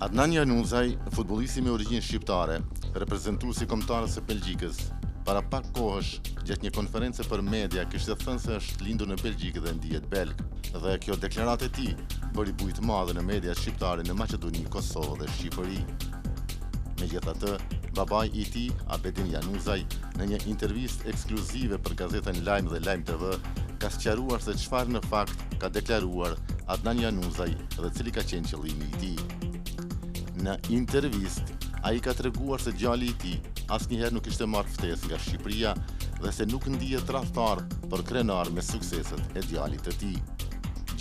Adnan Januzaj, futbollisti me origjinë shqiptare, reprezentuesi kombëtarës së Belgjikës, para pak kohësh, gjatë një konference për media, kishte thënë se është lindur në Belgjikë dhe ndihet belg. Dhe kjo deklaratë e tij bëri bujë të madhe në media shqiptare në Maqedoni, Kosovë dhe Shqipëri. Megjithatë, babai i tij, Abedin Januzaj, në një intervistë ekskluzive për gazetën Lajm dhe Lajm TV, ka sqaruar se çfarë në fakt ka deklaruar Adnan Januzaj dhe cili ka qenë qëllimi i tij. Në intervistë, ai ka treguar se djali i tij asnjëherë nuk kishte marrë ftesë nga Shqipëria dhe se nuk ndihet tradhtar për krenar me sukseset e djalit të tij.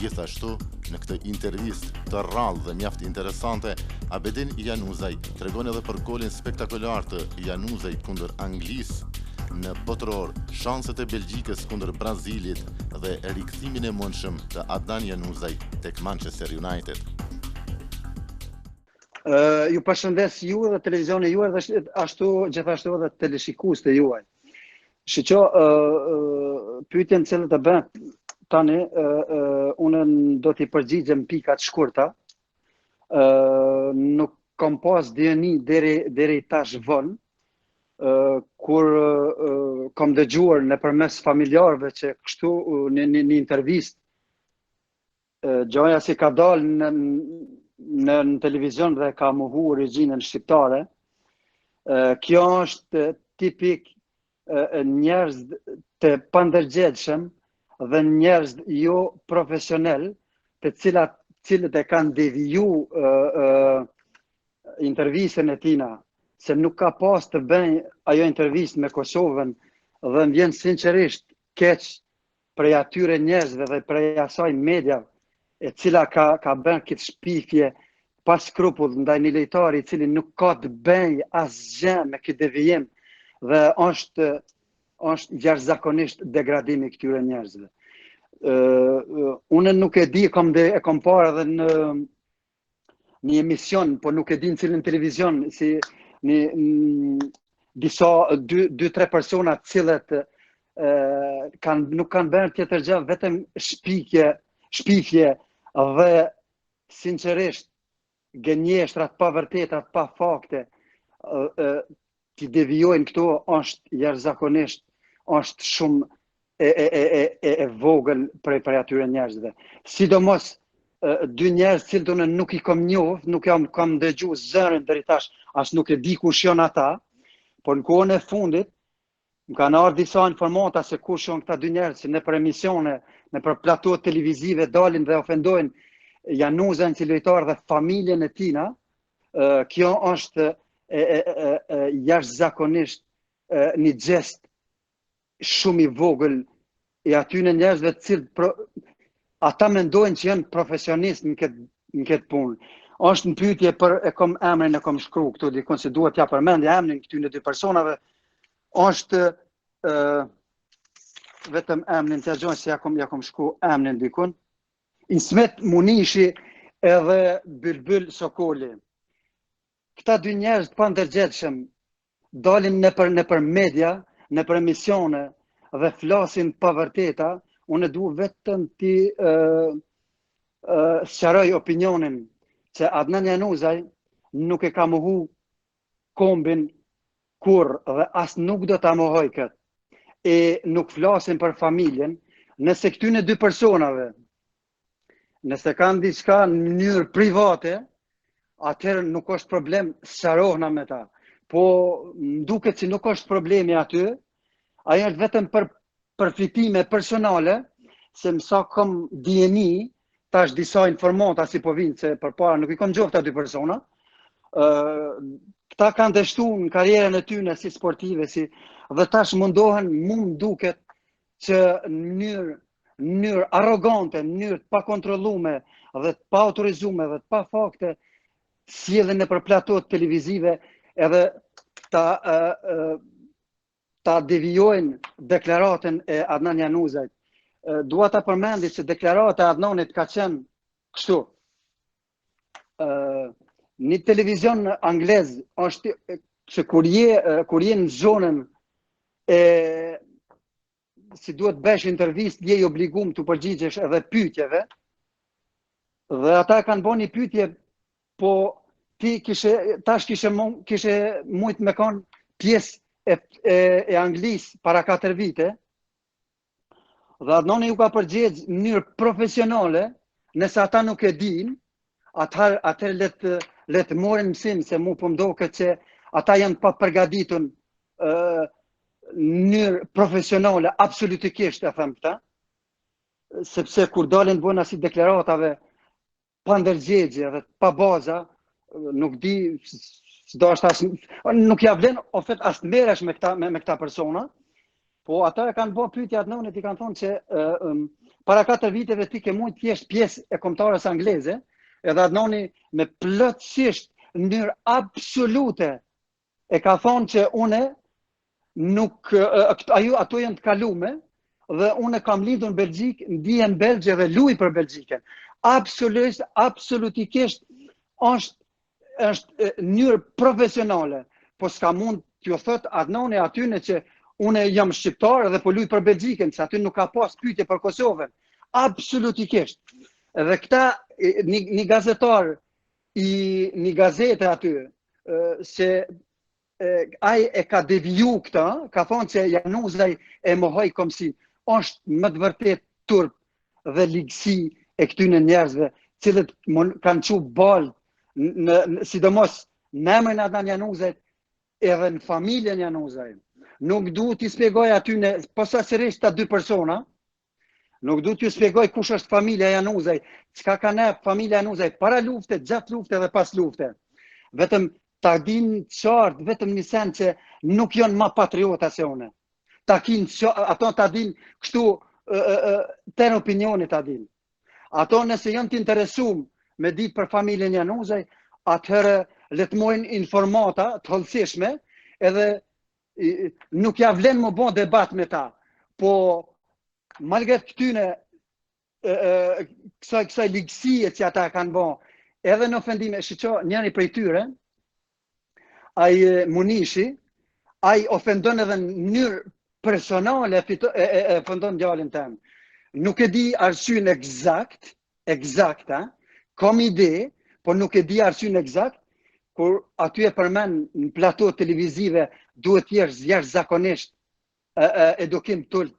Gjithashtu, në këtë intervistë të rrallë dhe mjaft interesante, Abedin Januzaj tregon edhe për golin spektakolar të Januzaj kundër Anglisë në botëror, shanset e Belgjikës kundër Brazilit dhe rikthimin e mundshëm të Adnan Januzaj tek Manchester United. Ju përshëndes ju dhe televizioni juaj dhe gjithashtu edhe teleshikues të juaj. Shiqo, pyetjen cilët e bën tani, unë do t'i përgjigjem pikat shkurta. Nuk kam pas dieni deri tash vonë, kur kam dëgjuar nëpërmes familjarëve që kështu në intervistë gjoja si ka dalë në televizion dhe ka mohu origjinën shqiptare. Kjo është tipik njerëz të pandërgjegjshëm dhe njerëz jo profesional, të cilët e kanë deviju intervistën e tina, se nuk ka pas të bëjë ajo intervistë me Kosovën dhe më vjen sinqerisht keq prej atyre njerëzve dhe prej asaj media e cila ka bën këtë shpifje pas skrupull ndaj një lojtari i cili nuk ka të bëjë asgjë me këtë devijim dhe është jashtëzakonisht degradimi i këtyre njerëzve. Unë nuk e di, e kam parë edhe në një emision, po nuk e di në cilin televizion, si disa 2-3 persona të cilët nuk kanë bërë tjetër gjë, vetëm shpifje dhe sinqerisht gënjeshtra të pa vërteta, të pa fakte, t'i devijojnë këto është jashtëzakonisht, është shumë e vogël prej atyre njerëzve. Sidomos dy njerëz cilët unë nuk i kam njohur, nuk kam dëgjuar zërin deri tash, as nuk e di kush janë ata, por në kohën e fundit më kanë ardhur disa informata se kush janë këta dy njerëz që nëpër emisione, nëpër plato televizive dalin dhe ofendojnë Januzajn si lojtar dhe familjen e tina. Kjo është jashtëzakonisht një gjest shumë i vogël i atyre njerëzve të cilët ata mendojnë që janë profesionistë në këtë punë. Është në pyetje e kam emrin e kam shkruar këtu dikon se duhet t'ja përmendja emrin këtyre dy personave. Është vetëm emrin të gjojnë se ja kom shkruar emrin dikun. Ismet Munishi edhe Bylbyl Sokoli. Këta dy njerëz të pandërgjegjshëm dalin nëpër media, nëpër emisione dhe flasin pa vërteta. Unë dua vetëm ti sqaroj opinionin që Adnan Januzaj nuk e ka mohu kombin kur dhe as nuk do ta mohoj këtë. E nuk flasin për familjen, nëse këtyne dy personave nëse kanë diçka në mënyrë private, atëherë nuk është problem, sqarohna me ta. Po më duket që nuk është problemi aty, ajo është vetëm për përfitime personale, se mësa kam dieni, tash disa informata si po vinë, se përpara nuk i kam njohur këta dy persona. Këta kanë dështuar në karrierën e tyre si sportive, dhe tash mundohen, duket që në mënyrë arrogante, në mënyrë të pa kontrollume dhe të pa autorizume dhe të pa fakte, sjellën nëpër platot televizive edhe ta devijojnë deklaratën e Adnan Januzajt. Dua ta përmendi se deklarata e Adnanit ka qenë kështu. Një televizion anglez është që kur je në zonën si duhet bësh intervistë, je i obliguar të përgjigjesh edhe pyetjeve. Dhe ata kanë bënë një pyetje, po tash kishe mujt me kanë pjesë e Anglisë para 4 vite, dhe Adnani ju ka përgjigj në mënyrë profesionale, nëse ata nuk e din, atëherë let morin mësim, se mu po mdoket që ata janë pa përgatitur në mënyrë profesionale, absolutikisht e them këta, sepse kur dalin bën asi deklaratave pa ndërgjegje dhe pa baza, nuk di, nuk ja vlen ofet as merresh me këta persona, po ata e kanë bërë pyetje Adnanit, i kanë thonë që para 4 viteve ti ke mund të jesh pjesë e kombëtarës angleze, edhe Adnani me plotësisht në mënyrë absolute e ka thonë që une nuk ato janë të kalume dhe une kam lindur në Belgjik, ndihem belgje dhe luaj për Belgjikën. Absolutikisht është mënyrë profesionale, po s'ka mund t'ju thot Adnani atyne që une jam shqiptar dhe po luaj për Belgjikën, se aty nuk ka pas pyetje për Kosovën. Absolutikisht. Edhe këta, një gazetar i një gazete aty, se ai e ka deviju këta, ka thonë që Januzaj e mohoj komsi, është më të vërtet turp dhe ligësi e këtyne njerëzve, cilët kanë qu balë, sidomos në emrin Adnan Januzaj, edhe në familjen Januzaj. Nuk du t'i spjegoj atyne, posaçërisht ta 2 persona, nuk du t'ju spjegoj kush është familja Januzaj, çka ka ne familja Januzaj para lufte, gjatë lufte dhe pas lufte. Vetëm ta din qartë, vetëm një sen që nuk janë ma patriota se une. Ato ta din kështu ten opinioni ta din. Ato nëse janë t'interesum me ditë për familjen Januzaj, atëherë letmojnë informata të hollësishme, edhe nuk ja vlen më bon debat me ta. Po malgrat këtyne kësaj ligësie që ata kanë bon, edhe në ofendime, shiqo njëri prej tyre, ai Munishi, ai ofendon edhe në mënyrë personale e ofendon djalin tem. Nuk e di arsyen eksakt, kam ide, por nuk e di arsyen eksakt, kur aty e përmend në plato televizive duhet jesh jashtëzakonisht edukim tult,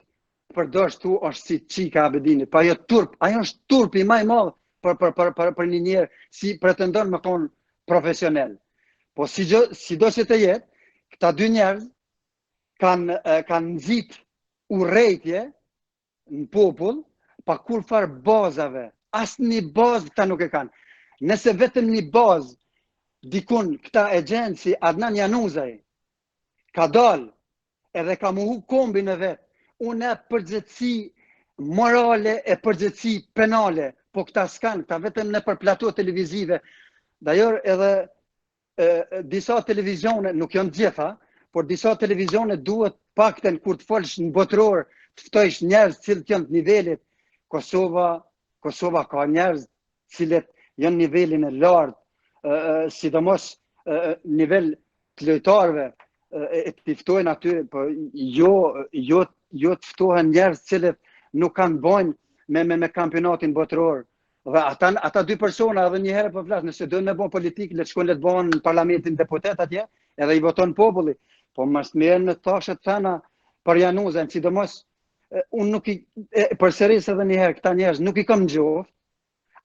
përdosh tu është si Çika Abedini, pa jo turp, ajo është turpi më i madh për një njerë si pretendon me kon profesional. Po sido që të jetë, këta 2 njerëz kanë nxit urrejtje në popull pa kur farë bazave. Asë një bazë këta nuk e kanë. Nëse vetëm një bazë dikun këta agjenci Adnan Januzaj ka dalë edhe ka muhu kombin e vetë, unë e përgjithësi morale e përgjithësi penale, po këta s'kanë, këta vetëm në për plato televizive. D'ailleurs edhe disa televizione, nuk janë gjitha, por disa televizione duhet pakten kur të folsh në botëror, të ftojsh njerëz cilët janë të nivelit. Kosova ka njerëz cilët janë nivelin e lartë, sidomos nivel të lojtarëve, e të ftojnë aty, po jo të ftohen njerëz cilët nuk kanë bojnë me kampionatin botëror. Dhe ata 2 persona edhe një herë po flas, nëse do me bon politikë, le të shkojnë le të bëhen në parlamentin deputet atje, edhe i voton populli. Po mas merren në tashet thana për Januzën, sidomos unë nuk i përsëris edhe një herë këta njerëz nuk i kam njoh,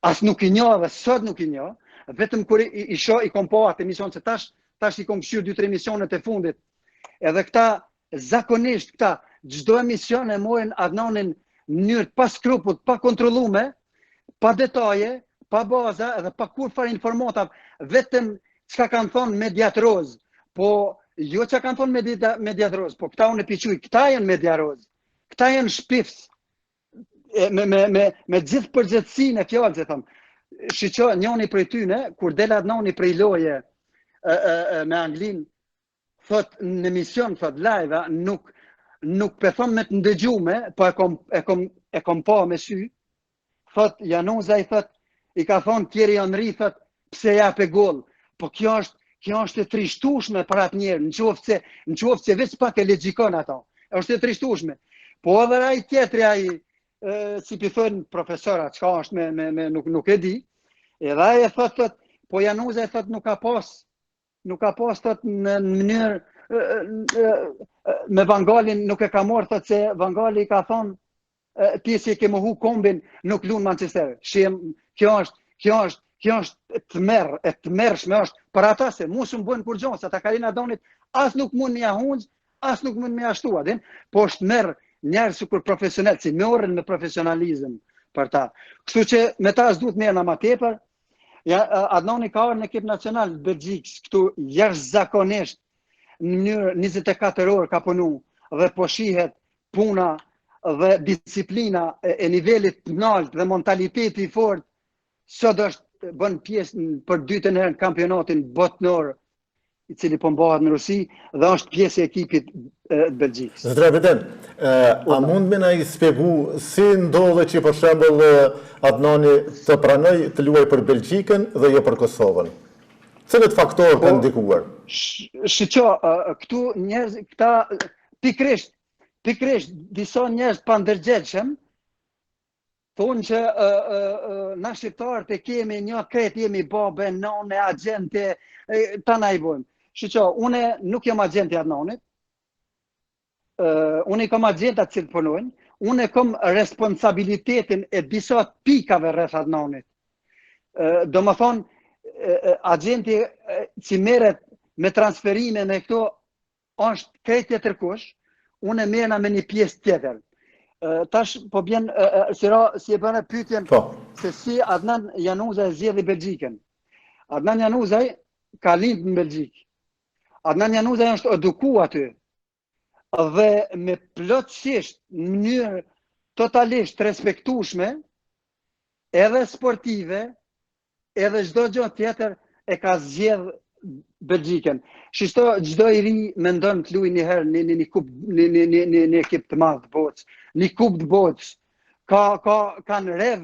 as nuk i njoh dhe sot nuk i njoh, vetëm kur i shoh i kom pa atë emision se tash i kom kshyer 2-3 emisionet e fundit. Edhe këta zakonisht këta çdo emision e morin Adnanin në mënyrë pa skruput, pa kontrollume, pa detaje, pa baza edhe pa kur farë informata, vetëm çka kanë thonë mediatroz, po jo çka kanë thonë mediatroz, po këta unë e piquj, këta janë mediatroz, këta janë shpifs, me gjithë përgjithësinë e fjallë, që thëmë. Shiqo, njëni prej tyne, kur del Adnani prej loje me Anglin, thot në emision, thot live, nuk pëthon me të ndëgjume, po e kom pa me sy, thot Januzaj, thot, i ka thonë Thierry Henry, thot, pse jape gol, po kjo është e trishtueshme për atë njerë, në qoftë se veç pak e legjikon ato, është e trishtueshme. Po edhe ai tjetri ai, si pi thënë profesora, çka është nuk e di, edhe ai e thot, po Januza thot nuk ka pas thot në mënyrë me Vangalin nuk e ka marrë thot se Vangali ka thonë pjesë e ke mohu kombin nuk luan Manchester. Kjo është të mërshme është për ata se mu së më bënë kur gjonë, se ta Karina Donit as nuk mund me ja hunxë, as nuk mund me ja shtua, po është merë njerë sukur profesional, si morën me profesionalizm për ta. Kështu që me ta s'duhet merë në ma tepër, Adnani ka orë në ekip nacional Belgjikës, këtu jashtëzakonisht në mënyrë 24 orë ka punu dhe po shihet puna dhe disiplina e nivelit të lartë dhe mentaliteti i fortë, sot është bën pjesë për dytën herë në kampionatin botëror i cili po mbahet në Rusi dhe është pjesë e ekipit të Belgjikës. Zotëra Beden, a mund me na i spjegu si ndodhe që për shembull Adnani të pranoj të luaj për Belgjikën dhe jo për Kosovën? Cilët faktorë kanë ndikuar? Shiqo, këtu njerëz, këta pikrisht disa njerëz pa ndërgjegjshëm thonë që na shqiptarët e kemi një kret, jemi babe, nane, agente, ta na i bojmë. Shiqo, une nuk jam agenti Adnanit, une i kam agenta të cilë punojnë, une kam responsabilitetin e disa pikave rreth Adnanit. Do më thonë, agenti që merret me transferime me këto është krejt tjetër kush, une merrna me një pjesë tjetër. Tash po bjen si e bëna pyetjen se si Adnan Januzaj zgjedhi Belgjikën. Adnan Januzaj ka lind në Belgjikë. Adnan Januzaj është eduku aty dhe me plotësisht në mënyrë totalisht respektueshme edhe sportive edhe çdo gjë tjetër e ka zgjedh Belgjikën. Shishto çdo i ri mendon të luajë një herë në ekip të madh të botës, një kupë të botës. Kanë rev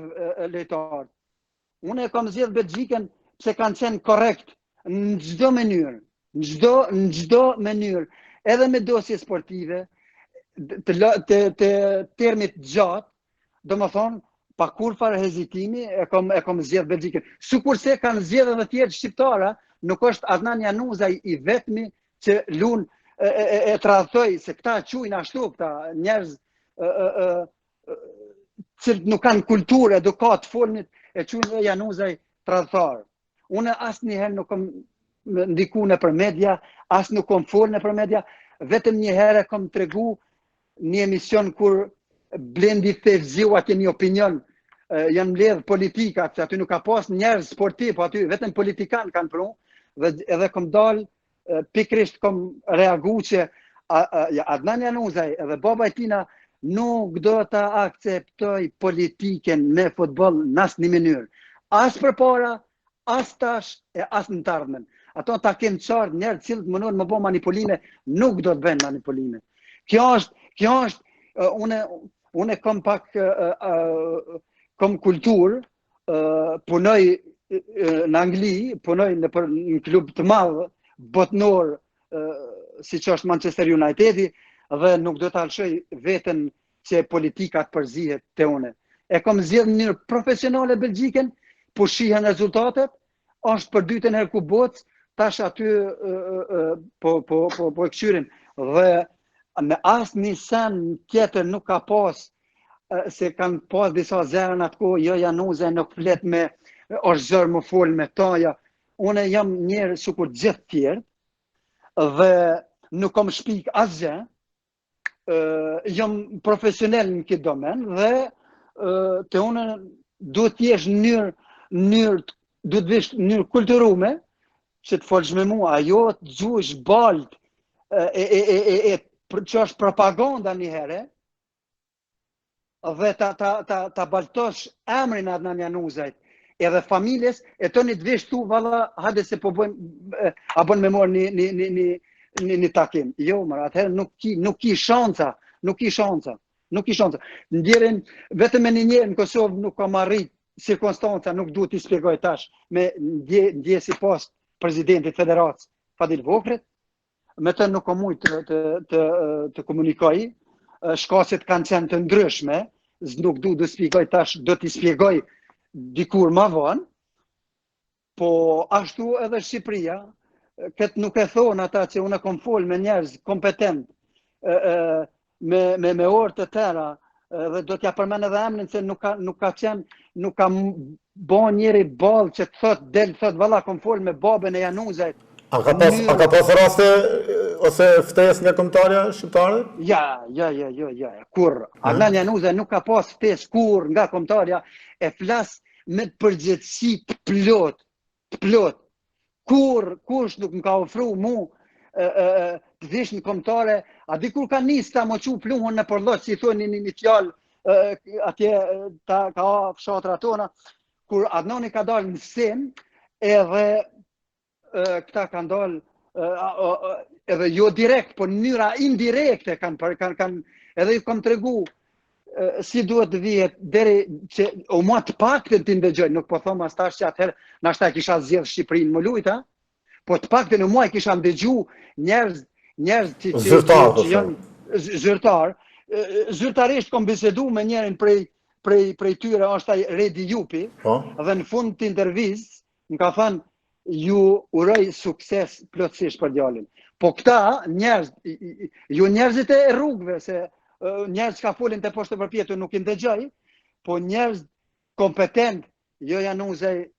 lojtarë. Unë e kam zgjedh Belgjikën pse kanë qenë korrekt në çdo mënyrë, në çdo mënyrë, edhe me dosje sportive, të termit gjatë, domethënë pa kur farë hezitimi e kam zgjedh Belgjikën. Sikurse kanë zgjedhë edhe tjerë shqiptara, nuk është Adnan Januzaj i vetmi që luan e tradhtoi se këta quajnë ashtu, këta njerëz që nuk kanë kulturë, edukat, folnit e quajnë Januzaj tradhtar. Unë asnjëherë nuk kam ndiku nëpër media, as nuk kam folë nëpër media, vetëm një herë kam tregu një emision kur Blendi Fevziu atje një opinion, janë mbledh politikat, se aty nuk ka pas njerëz sportiv, po aty vetëm politikan kanë pru, dhe edhe kom dal, pikrisht kom reagu që Adnan Januzaj edhe baba e tina nuk do të akceptoj politiken me futbol në asnjë mënyrë. As përpara, as tash e as në të ardhmen. Ato ta kemë qartë njerë cilët mënojnë më bo manipulime, nuk do të bëjnë manipulime. Kjo është, une kom pak, kom kulturë, punoj në Angli, punoj në klub të madhë, botnor, si që është Manchester Unitedi, dhe nuk do të alshoj vetën që politikat përzihet të une. E kom zjedhë në njërë profesionale Belgjikën, po shihen rezultatet, është për dytën herë ku botës, tash aty po e këshyrin. Dhe me asë një sen tjetër nuk ka pas, se kanë pas disa zerën atë ko, jo Januze nuk flet me, është zërë më folë me taja. Une jam njerë sukur gjithë tjerë, dhe nuk kom shpik asgjë, jam profesional në këtë domen, dhe të une duhet t'jesh duhet vish njërë kulturume, që të folsh me mua, ajo të gjush balt, që është propaganda një herë, dhe ta baltosh emrin Adnan Januzajt, edhe familjes, e të një të vish tu, valla, hade se po bëjmë, a bën me morë një takim. Jo, mërë, atëherë nuk ki shanca, Ndjerin, vetëm e një njerë në Kosovë nuk kam arrit cirkonstanca, nuk duhet t'i spjegoj tash, me ndje si pas prezidentit federatës Fadil Vokret, me të nuk kam ujtë të komunikoj, shkaset kanë qenë të ndryshme, nuk du të spjegoj tash, do t'i spjegoj dikur ma vonë, Po ashtu edhe Shqipëria, këtë nuk e thonë ata që unë kom folë me njerëz kompetent, me orë të tëra, dhe do t'ja përmend edhe emrin se nuk ka bo njëri ballë që thot valla kom folë me babën e Januzajt. A ka pas raste ose ftesë nga kombëtarja shqiptare? Ja. Kur Adnan Januzaj nuk ka pas ftesë kur nga kombëtarja, e flas me përgjithësi të plot. Kush nuk më ka ofru mu të vish në kombëtare, a di kur ka nis ta më qu pluhun në përlloq, si thoni një fjalë atje ka fshatra tona, kur Adnani ka dalë në sim, edhe këta kanë dalë edhe jo direkt, po në mënyra indirekte edhe ju kam tregu si duhet të vihet deri që o mua të paktën ti ndëgjoj, nuk po them as tash që atëherë na shta kisha zgjedh Shqipërinë më lujta, po të paktën o mua i kisha ndëgju njerëz që janë zyrtarisht kom bisedu me njerin prej tyre, është ai Redi Jupi, dhe në fund të intervistës më ka thënë ju uroj sukses plotësisht për djalin. Po këta njerëz, ju njerëzit e rrugëve, se njerëz ka folin të poshtë përpjetur nuk i ndëgjoj, po njerëz kompetent, jo Januzaj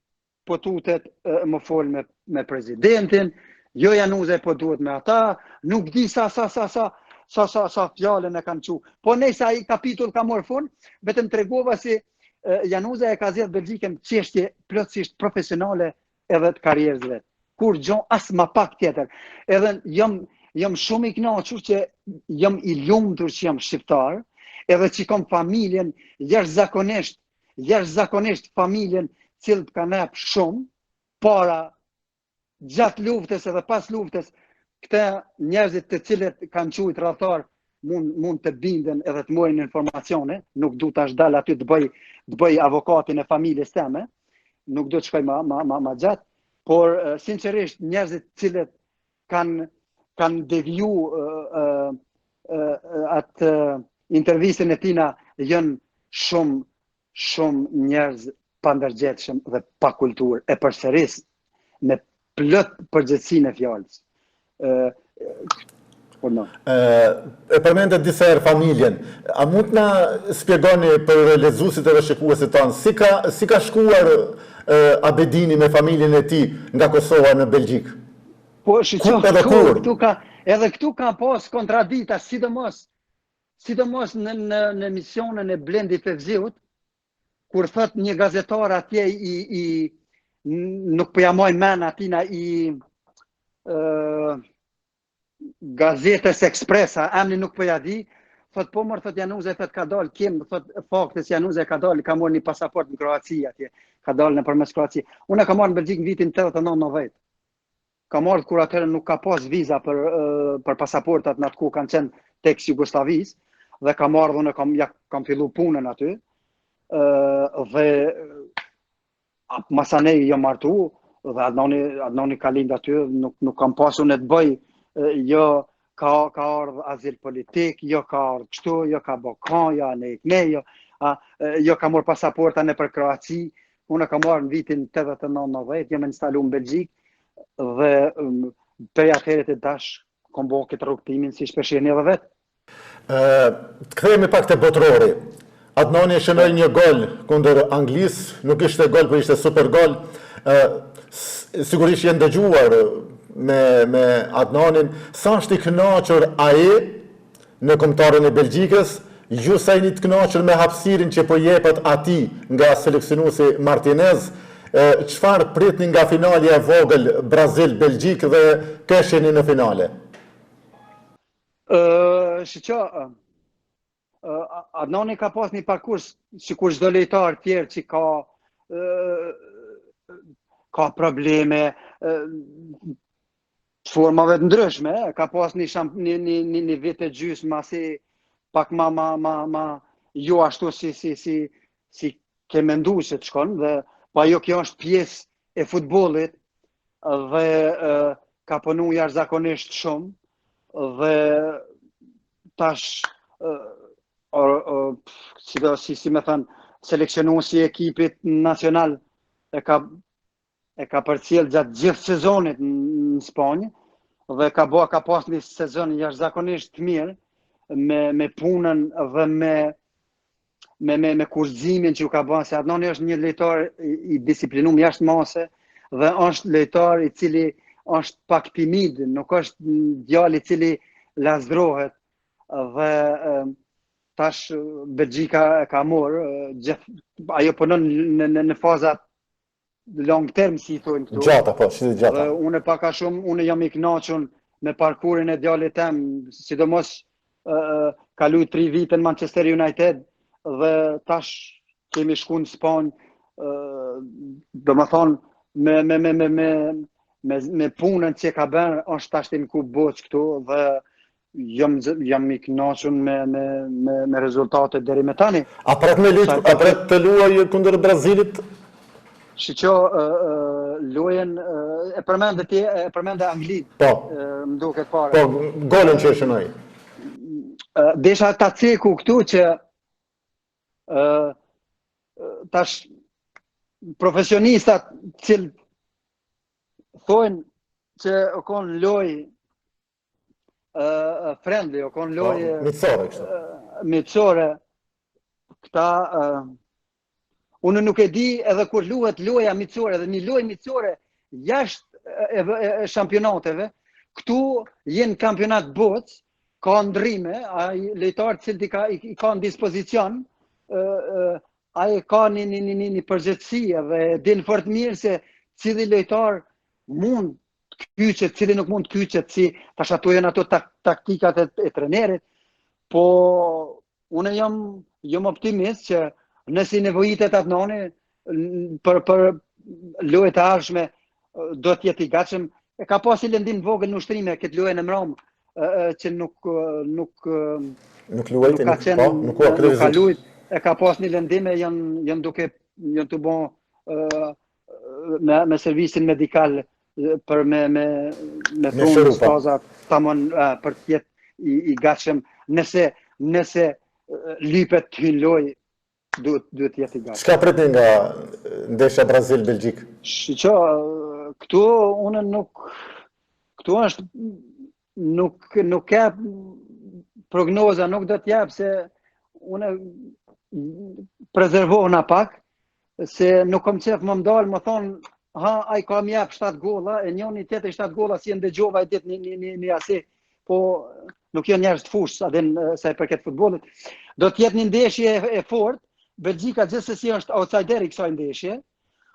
po tutet më fol me prezidentin, jo Januzaj po duhet me ata, nuk di sa fjallën e kanë qu. Po nejsa ai kapitull ka morë fund, vetëm tregova si Januzaj e ka zgjedhë Belgjikën çështje plotësisht profesionale edhe të karrierës vet. Kur gjon as më pak tjetër. Edhe jam shumë i kënaqur që jam i lumtur që jam shqiptar, edhe që kam familjen jashtëzakonisht familjen cilët kanë hap shumë para gjatë luftës edhe pas luftës. Këta njerëzit të cilët kanë qujt rrethar mund të binden edhe të morrin informacione, nuk du tash dal aty të bëj avokatin e familjes teme, nuk do të shkoj ma gjatë, por sinqerisht njerëzit cilët kanë deviju atë intervistën e tina janë shumë njerëz pa ndërgjetshëm dhe pa kulturë, e përsëris me plot përgjithësinë e fjalës. E përmendet disa herë familjen. A mund na spjegoni për lexuesit edhe shikuesit tanë, si ka shkuar Abedini me familjen e tij nga Kosova në Belgjik? Po edhe këtu ka pas kontradita, sidomos në emisionin e Blendi Fevziut, kur thot një gazetar atje nuk po ja moj men atina i Gazetës Ekspresa, emni nuk po ja di, thot po mërë, thot Januzaj, thot ka dalë, thot faktës Januzaj ka dalë, ka morë një pasaport në Kroaci atje, ka dalë në përmes Kroaci. Unë ka marrë në Belgjik në vitin 89-90. Ka marrë kur atëherë nuk ka pas viza për pasaportat në atë ku kanë qenë tek Jugoslavis, dhe ka marrë dhe unë kam fillu punën aty, dhe masanej jam martu, dhe Adnani ka lind aty, nuk kam pasu në të bëj, jo ka ardhë azil politik, jo ka ardhë kështu, jo ka bokan, jo ka morë pasaporta në për Kroaci, unë ka marrë në vitin 89-90, jam instalu në Belgjik, dhe për atëherët e dash, kom bo këtë rrugtimin si shpeshirë një dhe vetë. Të kthehemi pak të botrori. Adnani shënoi një gol kundër Anglisë, nuk ishte gol, por ishte super gol. Sigurisht jenë dëgjuar me Adnanin, sa është i kënaqur ai në kombëtarën e Belgjikës, ju sa jeni të kënaqur me hapësirin që po jepet atij nga seleksionuesi Martinez, çfarë pritni nga finalja e vogël Brazil-Belgjik dhe kesheni në finale? Adnani ka pas një parkurs që kur çdo lojtar tjerë që ka probleme formave të ndryshme, ka pas një vit e gjysmë masi pak ma jo ashtu si ke mendu që të shkon, dhe pa jo kjo është pjesë e futbollit dhe ka punu jashtëzakonisht shumë, dhe tash si me thënë seleksionuesi i ekipit nacional e e ka përcjell gjatë gjithë sezonit në Spanjë dhe ka pas një sezon jashtëzakonisht të mirë me punën dhe me kurzimin që u ka bërë, se Adnani është një lojtar i disiplinuar jashtë mase dhe është lojtar i cili është pak timid, nuk është djalë i cili lazdrohet dhe tash Belgjika ka marrë ajo punon në faza long term si thonë këtu. Gjata, po, si gjata. Dhe unë pak a shumë, unë jam i kënaqur me parkurin e djalit tem, sidomos ka luajtur 3 vite në Manchester United dhe tash kemi shku në Spanjë, domethënë me punën që ka bërë, është tash në Kupë Botës këtu dhe jam i kënaqur me rezultatet deri më tani. A pret të luaj kundër Brazilit? Shiqo, luajën e përmendë Anglinë. Po. Më duket fare. Po, golën që shënoi. Desha ta ceku këtu që tash profesionistat cilë thonë që o konë lojë friendly, o konë lojë mitësore, këta unë nuk e di edhe kur luhet loja mitësore dhe një lojë mitësore jashtë shampionateve, këtu jenë kampionat botës, ka ndrime, ai lojtar cilë i ka në dispozicion, ai ka një përgjithësi dhe din fort mirë se cili lojtar mund të kyçet, cili nuk mund të kyçet, si tash ato janë ato taktikat e trenerit, po unë jam optimist që nëse nevojitet Adnani për lojët e ardhshme do të jetë i gatshëm. E ka pasi lëndim të vogël në ushtrime këtë lojën e mram që nuk ka luajt, e ka pas një lëndime janë të bon me servisin medikal për me punë staza tamam për të jetë i gatshëm nëse lypet të hynë lojë duhet jetë i gatshëm. Çka pretni nga ndeshja Brazil-Belgjik? Shiqo, këtu unë këtu është nuk ka prognoza, nuk do t'jap se unë prezervohna pak, se nuk kom qef më mdalë, më thonë, ai ka më jap 7 golla, e njëni tjetër 7 golla si e ndëgjova e ditë një asi, po nuk janë njerëz të fushë, sa i përket futbollit. Do t'jetë një ndeshje e fortë, Belgjika gjithsesi është outsideri kësaj ndeshje,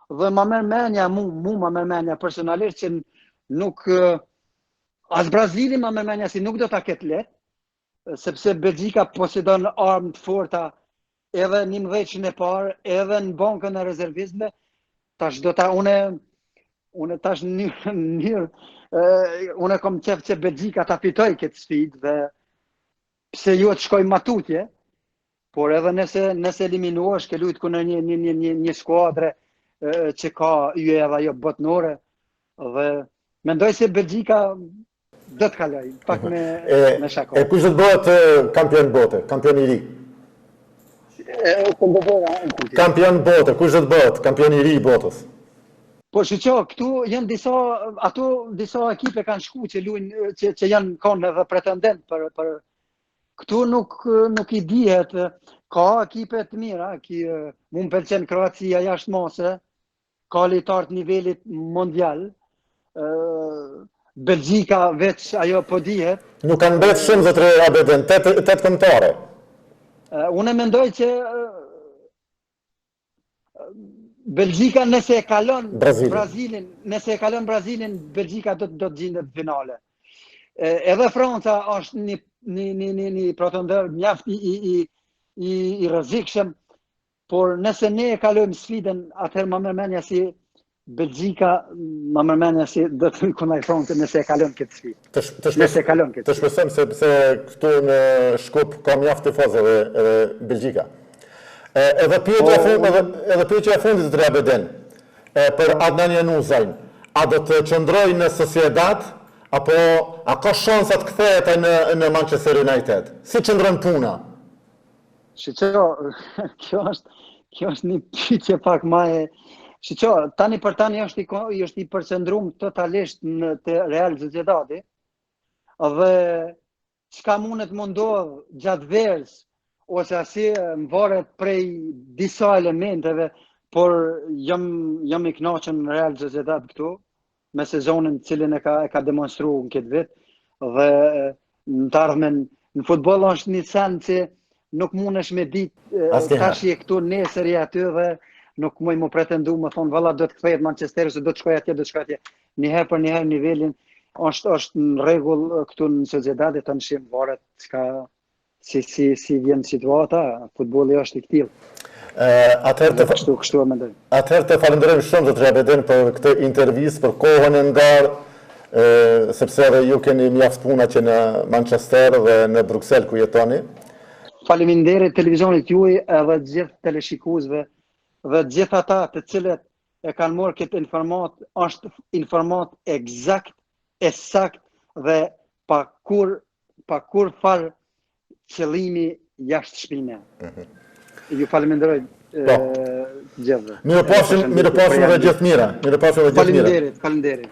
dhe më merr mendja më merr mendja personalisht që nuk as Brazili më merr mendja si nuk do ta ketë lehtë, sepse Belgjika posedon armë të forta edhe në 11-shën e parë, edhe në bankën e rezervistëve. Tash do ta unë tash unë kam qef që Belgjika ta fitoj këtë sfidë dhe pse jo të shkoj matutje, por edhe nëse eliminuash ke luajt ku në një skuadre që ka yje edhe ajo botnore dhe mendoj se Belgjika do të kaloj pak me shako. E kush do të bëhet kampion bote, kampion i ri? Kampion bote, kush do të bëhet kampion i ri i botës? Po shiqo, këtu janë disa ekipe kanë shku që luajnë që janë kanë edhe pretendent për këtu nuk i dihet, ka ekipe të mira, mu më pëlqen Kroacia jashtë mase, ka lojtar të nivelit mondial, Belgjika veç ajo po dihet. Nuk kanë mbetë shumë zotëre Abeden, 8 këmbëtare. Unë mendoj që Belgjika nëse e kalon Brazilin, Belgjika do të gjendet në finale. Edhe Franca është një pretendent mjaft i rrezikshëm, por nëse ne e kalojmë sfidën, atëherë më merr mendja si Belgjika, më merr mendja si do të kundaj Francës nëse e kalon këtë sfidë. Të shpresojmë sepse këtu në Shkup ka mjaft tifozë edhe Belgjika. Edhe pyetja e fundit të Abeden për Adnan Januzajn, a do të qëndrojë në Sociedad apo a ka shansa të kthehet në Manchester United? Si qëndron puna? Shiqo, kjo është një pyetje pak Shiqo, tani për tani është i përqendruar totalisht në te Real Sociedadi dhe çka mundet më ndodh gjatë verës ose asi më varet prej disa elementeve, por jam i kënaqur në Real Sociedad këtu me sezonin cilin e ka demonstruar në këtë vit dhe në të ardhmen në futboll është një sen që nuk mundesh me ditë tash je këtu nesër je aty dhe nuk muj më pretendu më thonë valla do të kthehet Manchesteri ose do të shkoj atje. Një herë për një herë nivelin është në rregull këtu në Sociedad, të nshim varet çka si vjen situata, futbolli është i tillë. Atëherë të falenderojmë shumë Zot Xhabedin për këtë intervistë, për kohën e ndarë, sepse edhe ju keni mjaft puna që në Manchester dhe në Bruxelles ku jetoni. Faleminderit televizionit juaj edhe gjithë teleshikuesve dhe gjithë ata të cilët e kanë marrë këtë informat, është informat eksakt, sakt dhe pa kur fal qëllimi jashtë shpine. Ju faleminderoj gjithëve. Mirë pafshim dhe gjithë mira. Faleminderit.